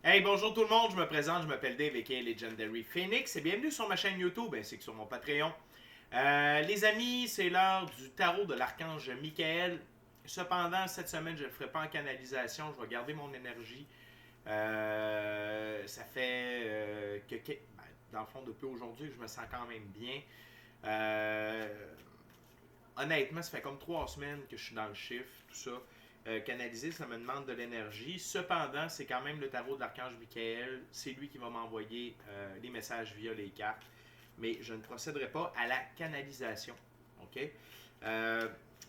Hey, bonjour tout le monde, je me présente, je m'appelle Dave aka Legendary Phoenix et bienvenue sur ma chaîne YouTube ainsi que sur mon Patreon. Les amis, c'est l'heure du tarot de l'archange Michael. Cependant, cette semaine, je ne le ferai pas en canalisation, je vais garder mon énergie. Ça fait dans le fond, depuis aujourd'hui, je me sens quand même bien. Euh, Honnêtement, ça fait comme 3 semaines que je suis dans le chiffre, tout ça. Canaliser, ça me demande de l'énergie. Cependant, c'est quand même le tarot de l'archange Michael. C'est lui qui va m'envoyer les messages via les cartes. Mais je ne procéderai pas à la canalisation. OK? Euh,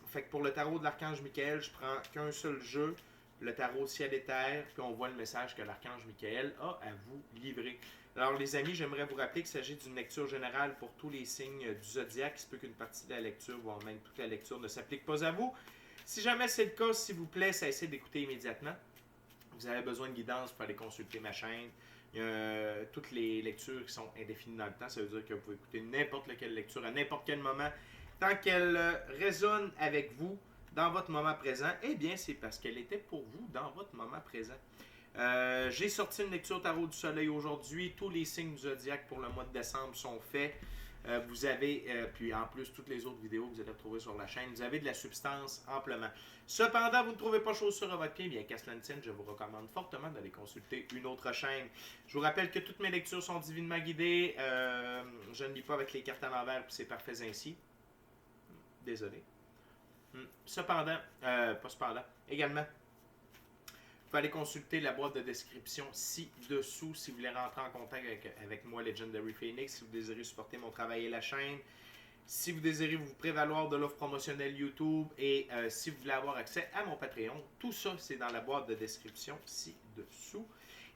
Fait que pour le tarot de l'archange Michael, je prends qu'un seul jeu, le tarot ciel et terre, puis on voit le message que l'archange Michael a à vous livrer. Alors les amis, j'aimerais vous rappeler qu'il s'agit d'une lecture générale pour tous les signes du zodiaque. Il se peut qu'une partie de la lecture, voire même toute la lecture, ne s'applique pas à vous. Si jamais c'est le cas, s'il vous plaît, cessez d'écouter immédiatement. Vous avez besoin de guidance pour aller consulter ma chaîne. Il y a toutes les lectures qui sont indéfinies dans le temps. Ça veut dire que vous pouvez écouter n'importe laquelle lecture à n'importe quel moment. Tant qu'elle résonne avec vous dans votre moment présent, eh bien, c'est parce qu'elle était pour vous dans votre moment présent. J'ai sorti une lecture tarot du soleil aujourd'hui. Tous les signes du zodiaque pour le mois de décembre sont faits. Vous avez, puis en plus, toutes les autres vidéos que vous allez retrouver sur la chaîne, vous avez de la substance amplement. Cependant, vous ne trouvez pas chaussure à votre pied, bien qu'à cela ne tienne, je vous recommande fortement d'aller consulter une autre chaîne. Je vous rappelle que toutes mes lectures sont divinement guidées. Je ne lis pas avec les cartes à l'envers, puis c'est parfait ainsi. Désolé. Cependant, pas cependant, également, vous pouvez aller consulter la boîte de description ci-dessous si vous voulez rentrer en contact avec moi, Legendary Phoenix, si vous désirez supporter mon travail et la chaîne. Si vous désirez vous prévaloir de l'offre promotionnelle YouTube et si vous voulez avoir accès à mon Patreon, tout ça, c'est dans la boîte de description ci-dessous.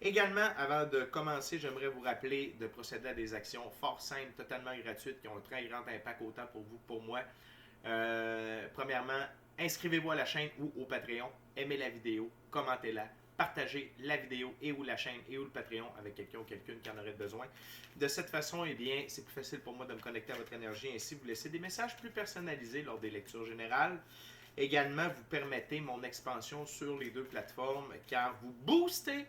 Également, avant de commencer, j'aimerais vous rappeler de procéder à des actions fort simples, totalement gratuites, qui ont un très grand impact autant pour vous que pour moi. Premièrement, inscrivez-vous à la chaîne ou au Patreon, aimez la vidéo, commentez-la, partagez la vidéo et ou la chaîne et ou le Patreon avec quelqu'un ou quelqu'une qui en aurait besoin. De cette façon, eh bien, c'est plus facile pour moi de me connecter à votre énergie, ainsi vous laissez des messages plus personnalisés lors des lectures générales. Également, vous permettez mon expansion sur les deux plateformes car vous boostez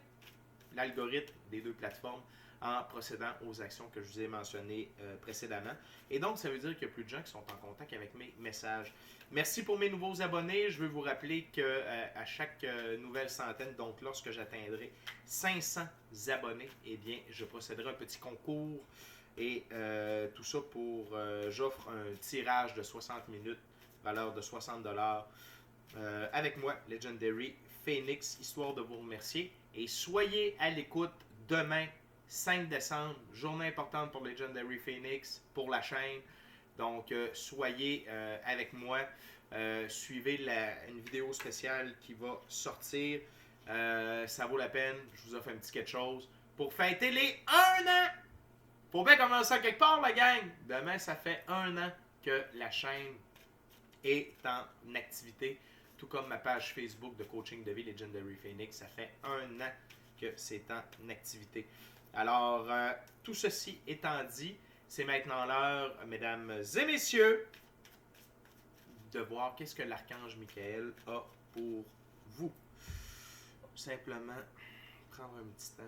l'algorithme des deux plateformes en procédant aux actions que je vous ai mentionnées précédemment. Et donc, ça veut dire qu'il y a plus de gens qui sont en contact avec mes messages. Merci pour mes nouveaux abonnés. Je veux vous rappeler qu'à chaque nouvelle centaine, donc lorsque j'atteindrai 500 abonnés, eh bien, je procéderai à un petit concours et tout ça pour, j'offre un tirage de 60 minutes, valeur de 60$ avec moi, Legendary Phoenix, histoire de vous remercier. Et soyez à l'écoute demain, 5 décembre, journée importante pour Legendary Phoenix, pour la chaîne. Donc, soyez avec moi. Suivez une vidéo spéciale qui va sortir. Ça vaut la peine. Je vous offre un petit quelque chose pour fêter les 1 an. Faut bien commencer à quelque part, la gang. Demain, ça fait 1 an que la chaîne est en activité, tout comme ma page Facebook de coaching de vie Legendary Phoenix. Ça fait 1 an que c'est en activité. Alors, tout ceci étant dit, c'est maintenant l'heure, mesdames et messieurs, de voir qu'est-ce que l'archange Michael a pour vous. Simplement prendre un petit temps.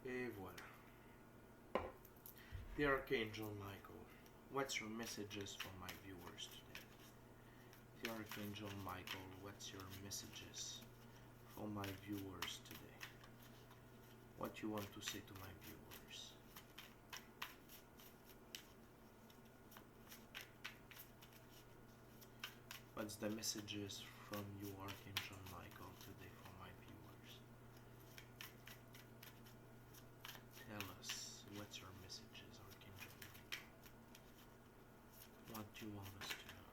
Et voilà. The Archangel Michael, what's your messages for my viewers today? The Archangel Michael, what's your messages for my viewers today? What you want to say to my viewers? What's the messages from you, Archangel Michael, today for my viewers? Tell us, what's your messages, Archangel Michael? What do you want us to know?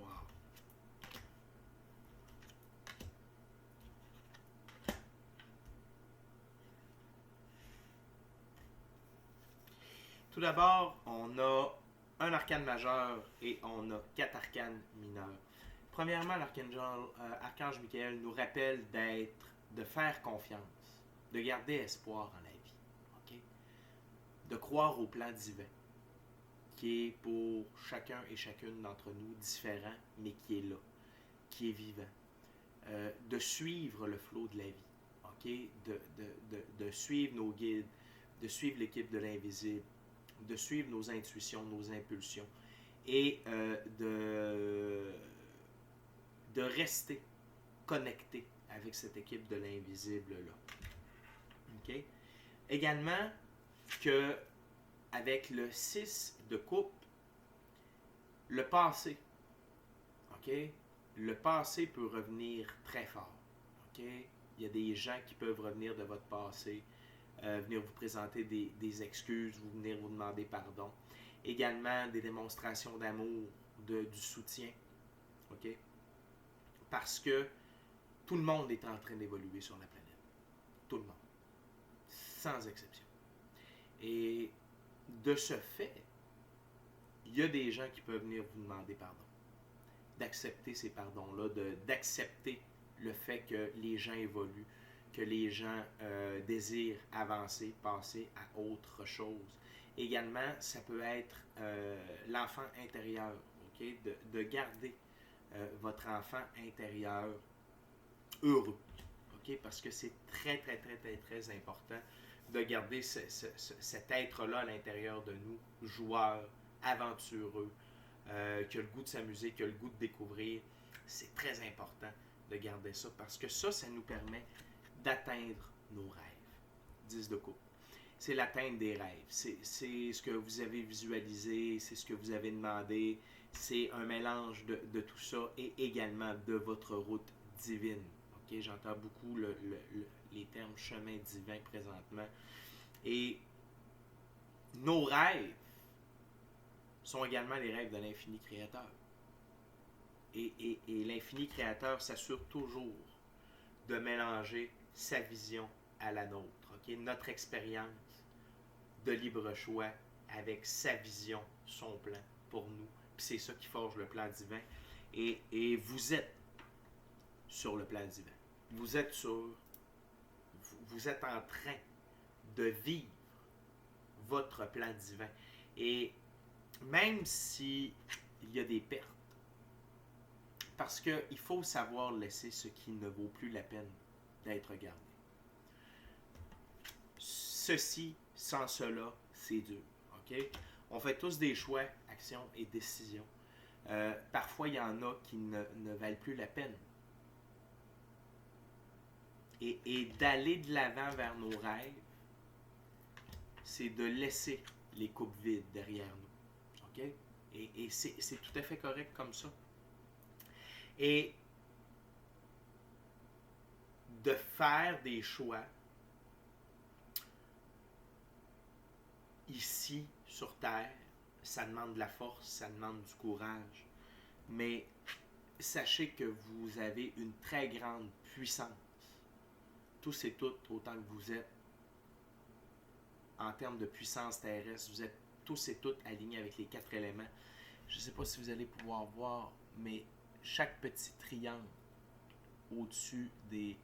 Wow. Tout d'abord, on a un arcane majeur et on a 4 arcanes mineurs. Premièrement, Archange Michael nous rappelle de faire confiance, de garder espoir en la vie, okay? De croire au plan divin, qui est pour chacun et chacune d'entre nous différent, mais qui est là, qui est vivant. De suivre le flot de la vie, okay? de suivre nos guides, de suivre l'équipe de l'invisible, de suivre nos intuitions, nos impulsions, et de rester connecté avec cette équipe de l'invisible-là. Okay? Également, que avec le 6 de coupe, le passé, okay? Le passé peut revenir très fort. Okay? Il y a des gens qui peuvent revenir de votre passé, venir vous présenter des excuses, venir vous demander pardon. Également, des démonstrations d'amour, du soutien. Okay? Parce que tout le monde est en train d'évoluer sur la planète. Tout le monde. Sans exception. Et de ce fait, il y a des gens qui peuvent venir vous demander pardon. D'accepter ces pardons-là, d'accepter le fait que les gens évoluent, que les gens désirent avancer, passer à autre chose. Également, ça peut être l'enfant intérieur, okay? De garder votre enfant intérieur heureux, okay? Parce que c'est très, très, très, très, très important de garder cet être-là à l'intérieur de nous, joueur, aventureux, qui a le goût de s'amuser, qui a le goût de découvrir. C'est très important de garder ça, parce que ça nous permet d'atteindre nos rêves. 10 de coupe. C'est l'atteinte des rêves. C'est ce que vous avez visualisé, c'est ce que vous avez demandé. C'est un mélange de tout ça et également de votre route divine. Okay? J'entends beaucoup les termes chemin divin présentement. Et nos rêves sont également les rêves de l'infini créateur. Et l'infini créateur s'assure toujours de mélanger sa vision à la nôtre. Okay? Notre expérience de libre choix avec sa vision, son plan pour nous. Puis c'est ça qui forge le plan divin. Et vous êtes sur le plan divin. Vous êtes en train de vivre votre plan divin. Et même s'il y a des pertes, parce qu'il faut savoir laisser ce qui ne vaut plus la peine d'être gardé. Ceci, sans cela, c'est dur. Okay? On fait tous des choix, actions et décisions. Parfois, il y en a qui ne valent plus la peine. Et d'aller de l'avant vers nos rêves, c'est de laisser les coupes vides derrière nous. Okay? Et c'est tout à fait correct comme ça. Et de faire des choix ici, sur Terre, ça demande de la force, ça demande du courage. Mais sachez que vous avez une très grande puissance. Tous et toutes, autant que vous êtes, en termes de puissance terrestre, vous êtes tous et toutes alignés avec les 4 éléments. Je ne sais pas si vous allez pouvoir voir, mais chaque petit triangle au-dessus des...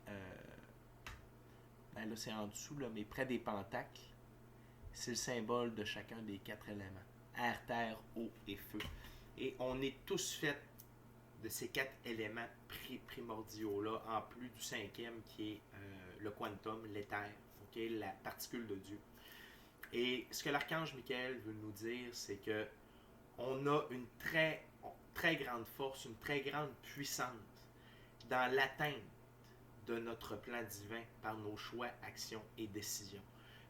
ben là, c'est en dessous, là, mais près des pentacles, c'est le symbole de chacun des 4 éléments. Air, terre, eau et feu. Et on est tous faits de ces 4 éléments primordiaux-là, en plus du 5e qui est le quantum, l'éther, okay, la particule de Dieu. Et ce que l'archange Michael veut nous dire, c'est que on a une très, très grande force, une très grande puissance dans l'atteinte de notre plan divin par nos choix, actions et décisions.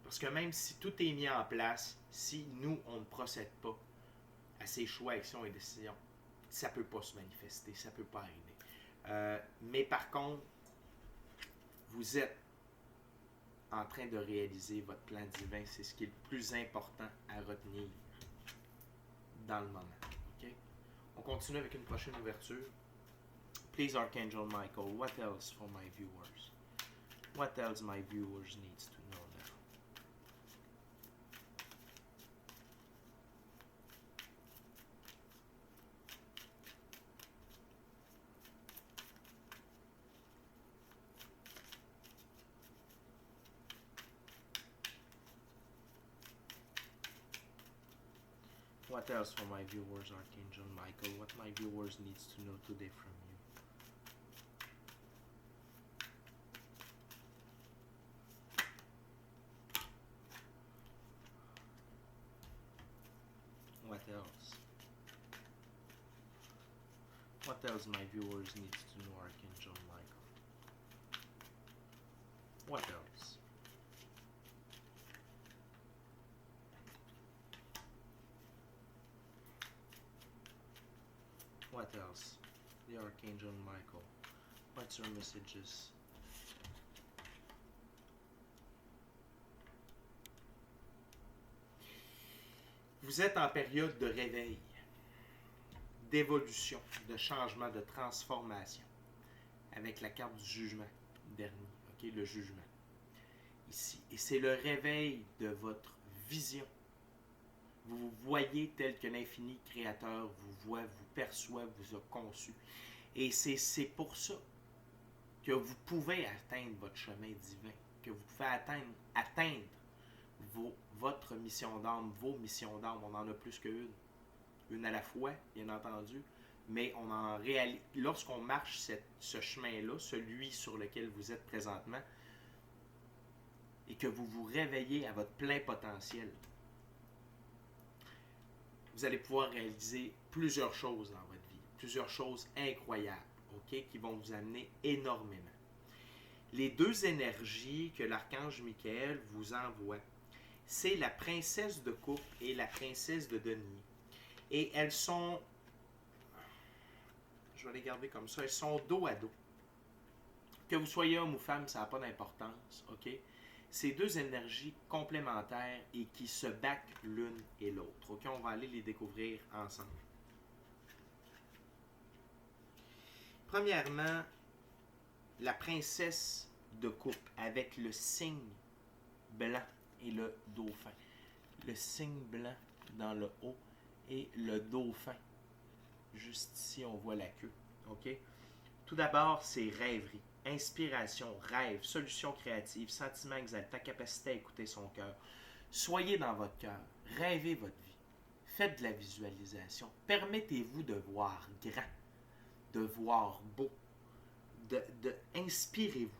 Parce que même si tout est mis en place, si nous, on ne procède pas à ces choix, actions et décisions, ça ne peut pas se manifester, ça ne peut pas arriver. Mais par contre, vous êtes en train de réaliser votre plan divin. C'est ce qui est le plus important à retenir dans le moment. Okay? On continue avec une prochaine ouverture. Please, Archangel Michael, what else for my viewers? What else my viewers needs to know now? What else for my viewers, Archangel Michael? What my viewers needs to know today from you? What else? What else my viewers needs to know, Archangel Michael? What else? What else? The Archangel Michael. What's your messages? Vous êtes en période de réveil, d'évolution, de changement, de transformation, avec la carte du jugement dernier, ok, le jugement, ici. Et c'est le réveil de votre vision. Vous vous voyez tel que l'infini créateur vous voit, vous perçoit, vous a conçu. Et c'est pour ça que vous pouvez atteindre votre chemin divin, que vous pouvez atteindre votre mission d'âme, vos missions d'âme. On en a plus qu'une. Une à la fois, bien entendu. Mais on en réalise. Lorsqu'on marche ce chemin-là, celui sur lequel vous êtes présentement, et que vous vous réveillez à votre plein potentiel, vous allez pouvoir réaliser plusieurs choses dans votre vie. Plusieurs choses incroyables, ok, qui vont vous amener énormément. Les deux énergies que l'archange Michael vous envoie, c'est la princesse de coupe et la princesse de denier. Et elles sont, je vais les garder comme ça, elles sont dos à dos. Que vous soyez homme ou femme, ça n'a pas d'importance, ok? C'est deux énergies complémentaires et qui se backent l'une et l'autre, ok? On va aller les découvrir ensemble. Premièrement, la princesse de coupe avec le signe blanc et le dauphin. Le signe blanc dans le haut et le dauphin. Juste ici, on voit la queue. OK? Tout d'abord, c'est rêverie, inspiration, rêve, solution créative, sentiment exaltant, capacité à écouter son cœur. Soyez dans votre cœur. Rêvez votre vie. Faites de la visualisation. Permettez-vous de voir grand, de voir beau, inspirez-vous.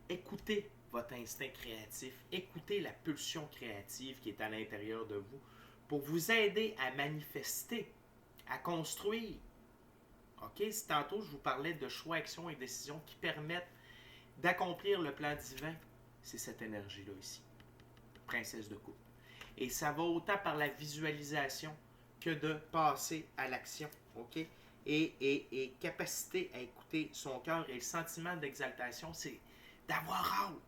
Écoutez votre instinct créatif, écoutez la pulsion créative qui est à l'intérieur de vous pour vous aider à manifester, à construire. OK? Si tantôt je vous parlais de choix, actions et décisions qui permettent d'accomplir le plan divin, c'est cette énergie-là ici, princesse de coupe. Et ça va autant par la visualisation que de passer à l'action. OK? Et capacité à écouter son cœur et le sentiment d'exaltation, c'est d'avoir hâte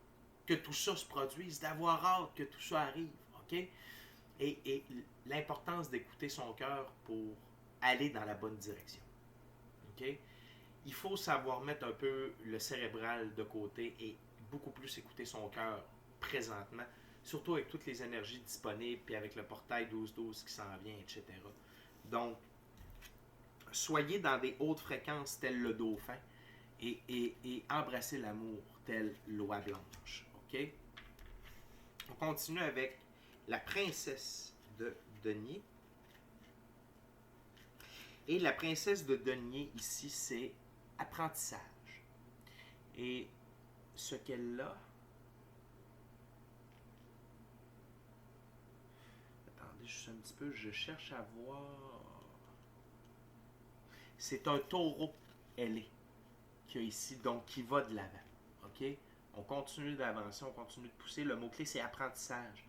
que tout ça se produise, d'avoir hâte que tout ça arrive, ok? Et l'importance d'écouter son cœur pour aller dans la bonne direction, ok? Il faut savoir mettre un peu le cérébral de côté et beaucoup plus écouter son cœur présentement, surtout avec toutes les énergies disponibles, puis avec le portail 12-12 qui s'en vient, etc. Donc, soyez dans des hautes fréquences telles le dauphin et embrassez l'amour tel l'oie blanche. OK? On continue avec la princesse de denier. Et la princesse de denier ici, c'est apprentissage. Et ce qu'elle a... Attendez juste un petit peu, je cherche à voir... C'est un taureau ailé qu'il y a ici, donc qui va de l'avant. OK? On continue d'avancer, on continue de pousser. Le mot-clé, c'est apprentissage.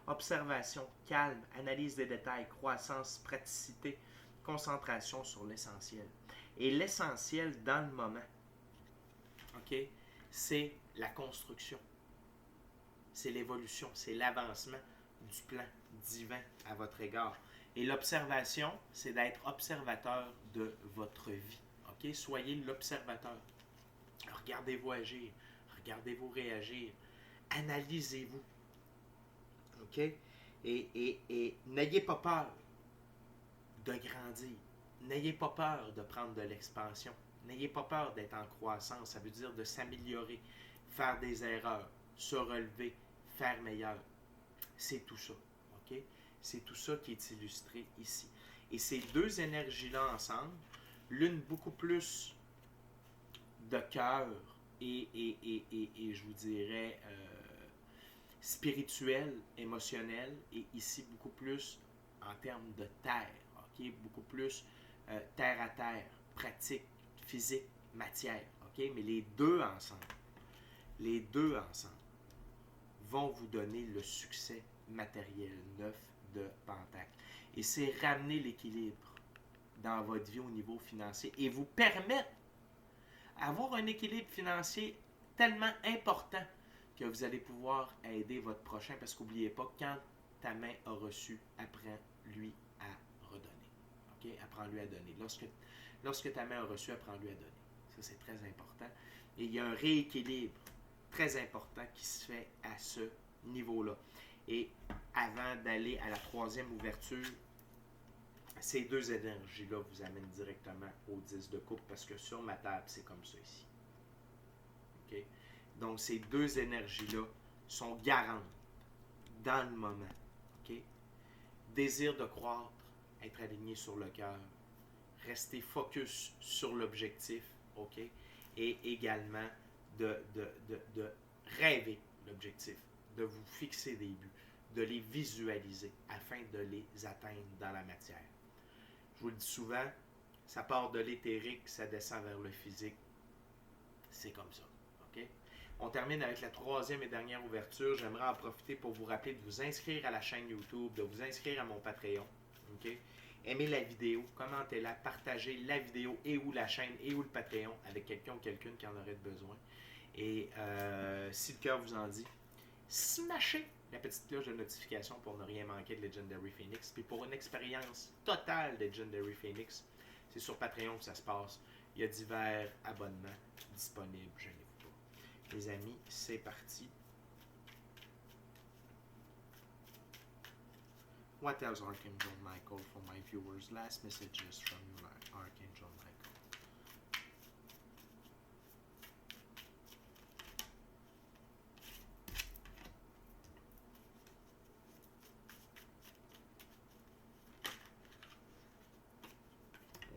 Observation, calme, analyse des détails, croissance, praticité, concentration sur l'essentiel. Et l'essentiel dans le moment, OK, c'est la construction. C'est l'évolution, c'est l'avancement du plan divin à votre égard. Et l'observation, c'est d'être observateur de votre vie. OK? Soyez l'observateur. Regardez-vous agir. Regardez-vous réagir. Analysez-vous. OK? Et n'ayez pas peur de grandir. N'ayez pas peur de prendre de l'expansion. N'ayez pas peur d'être en croissance. Ça veut dire de s'améliorer, faire des erreurs, se relever, faire meilleur. C'est tout ça. OK? C'est tout ça qui est illustré ici. Et ces deux énergies-là ensemble, l'une beaucoup plus de cœur et je vous dirais spirituel, émotionnel, et ici beaucoup plus en termes de terre, ok? Beaucoup plus terre à terre, pratique, physique, matière, ok? Mais les deux ensemble vont vous donner le succès matériel neuf de Pentacle. Et c'est ramener l'équilibre dans votre vie au niveau financier et vous permettre d'avoir un équilibre financier tellement important que vous allez pouvoir aider votre prochain. Parce qu'oubliez pas, quand ta main a reçu, apprends lui à redonner. Ok? Apprends-lui à donner. Lorsque ta main a reçu, apprends-lui à donner. Ça, c'est très important. Et il y a un rééquilibre très important qui se fait à ce niveau-là. Et avant d'aller à la troisième ouverture, ces deux énergies-là vous amènent directement au 10 de coupe parce que sur ma table, c'est comme ça ici. Okay? Donc, ces deux énergies-là sont garantes dans le moment. Okay? Désir de croître, être aligné sur le cœur, rester focus sur l'objectif, okay? Et également de rêver l'objectif, de vous fixer des buts, de les visualiser afin de les atteindre dans la matière. Je vous le dis souvent, ça part de l'éthérique, ça descend vers le physique. C'est comme ça. Okay? On termine avec la troisième et dernière ouverture. J'aimerais en profiter pour vous rappeler de vous inscrire à la chaîne YouTube, de vous inscrire à mon Patreon. Okay? Aimez la vidéo, commentez-la, partagez la vidéo et ou la chaîne et ou le Patreon avec quelqu'un ou quelqu'une qui en aurait besoin. Et si le cœur vous en dit, smashez la petite cloche de notification pour ne rien manquer de Legendary Phoenix. Puis pour une expérience totale de Legendary Phoenix, c'est sur Patreon que ça se passe. Il y a divers abonnements disponibles, je n'ai pas. Les amis, c'est parti. What else, Archangel Michael, for my viewers? Last messages from you, Archangel Michael.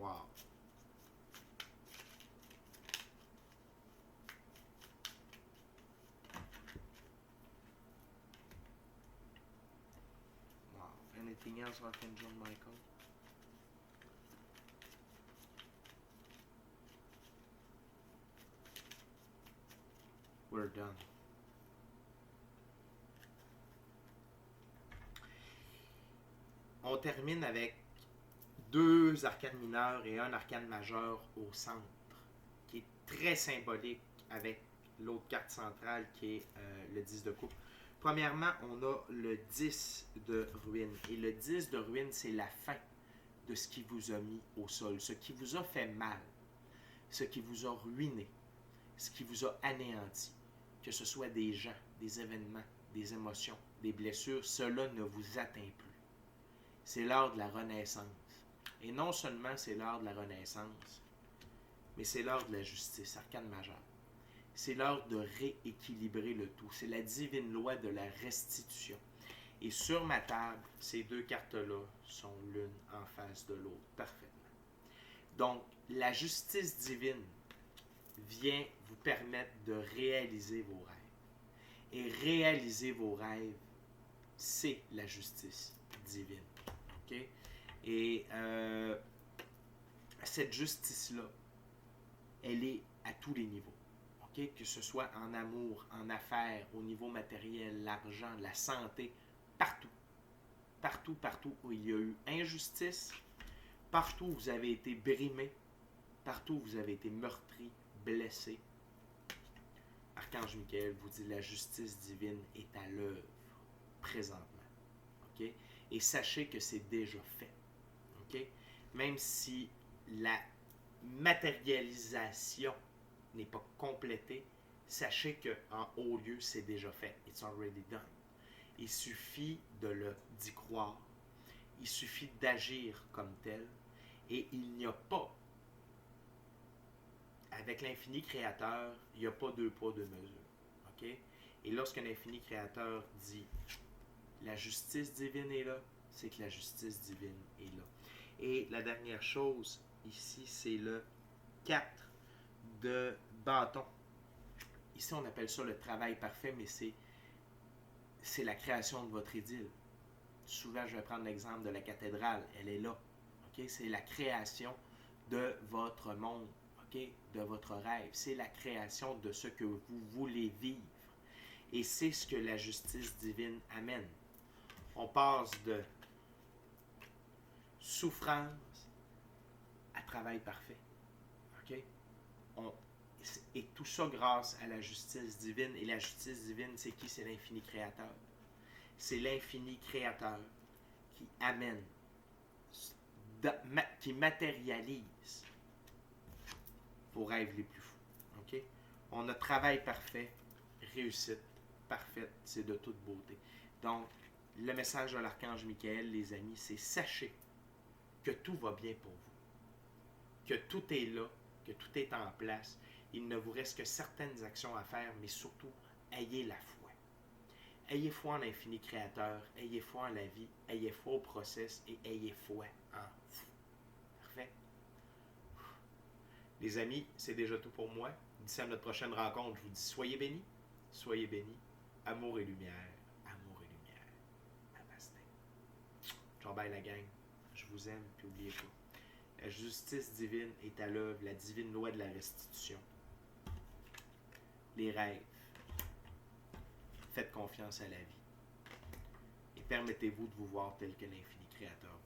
Wow. Wow. Anything else, Archangel Michael? We're done. On termine avec deux arcanes mineurs et un arcane majeur au centre, qui est très symbolique avec l'autre carte centrale qui est le 10 de coupe. Premièrement, on a le 10 de ruine. Et le 10 de ruine, c'est la fin de ce qui vous a mis au sol, ce qui vous a fait mal, ce qui vous a ruiné, ce qui vous a anéanti. Que ce soit des gens, des événements, des émotions, des blessures, cela ne vous atteint plus. C'est l'heure de la renaissance. Et non seulement c'est l'heure de la renaissance, mais c'est l'heure de la justice, arcane majeure. C'est l'heure de rééquilibrer le tout. C'est la divine loi de la restitution. Et sur ma table, ces deux cartes-là sont l'une en face de l'autre, parfaitement. Donc, la justice divine vient vous permettre de réaliser vos rêves. Et réaliser vos rêves, c'est la justice divine. Okay? Et cette justice-là, elle est à tous les niveaux. Okay? Que ce soit en amour, en affaires, au niveau matériel, l'argent, la santé, partout. Partout, partout où il y a eu injustice, partout où vous avez été brimé, partout où vous avez été meurtri, blessé. Archange Michael vous dit la justice divine est à l'œuvre présentement. Okay? Et sachez que c'est déjà fait. Okay? Même si la matérialisation n'est pas complétée, sachez qu'en haut lieu, c'est déjà fait. It's already done. Il suffit d'y croire. Il suffit d'agir comme tel. Et il n'y a pas, avec l'infini créateur, il n'y a pas deux poids, deux mesures. Okay? Et lorsque l'infini créateur dit la justice divine est là, c'est que la justice divine est là. Et la dernière chose ici, c'est le 4 de bâton. Ici, on appelle ça le travail parfait, mais c'est la création de votre idylle. Souvent, je vais prendre l'exemple de la cathédrale. Elle est là. Okay? C'est la création de votre monde, okay? De votre rêve. C'est la création de ce que vous voulez vivre. Et c'est ce que la justice divine amène. On passe de souffrance à travail parfait. Okay? Et tout ça grâce à la justice divine. Et la justice divine, c'est qui? C'est l'infini créateur. C'est l'infini créateur qui amène, qui matérialise vos rêves les plus fous. Okay? On a travail parfait, réussite parfaite, c'est de toute beauté. Donc, le message de l'archange Michael, les amis, c'est sachez que tout va bien pour vous, que tout est là, que tout est en place. Il ne vous reste que certaines actions à faire, mais surtout, ayez la foi. Ayez foi en l'infini créateur, ayez foi en la vie, ayez foi au process et ayez foi en vous. Parfait? Les amis, c'est déjà tout pour moi. D'ici à notre prochaine rencontre, je vous dis soyez bénis, amour et lumière, amour et lumière. Namasté. Ciao, bye la gang. Je vous aime, puis n'oubliez pas. La justice divine est à l'œuvre, la divine loi de la restitution. Les rêves. Faites confiance à la vie. Et permettez-vous de vous voir tel que l'infini créateur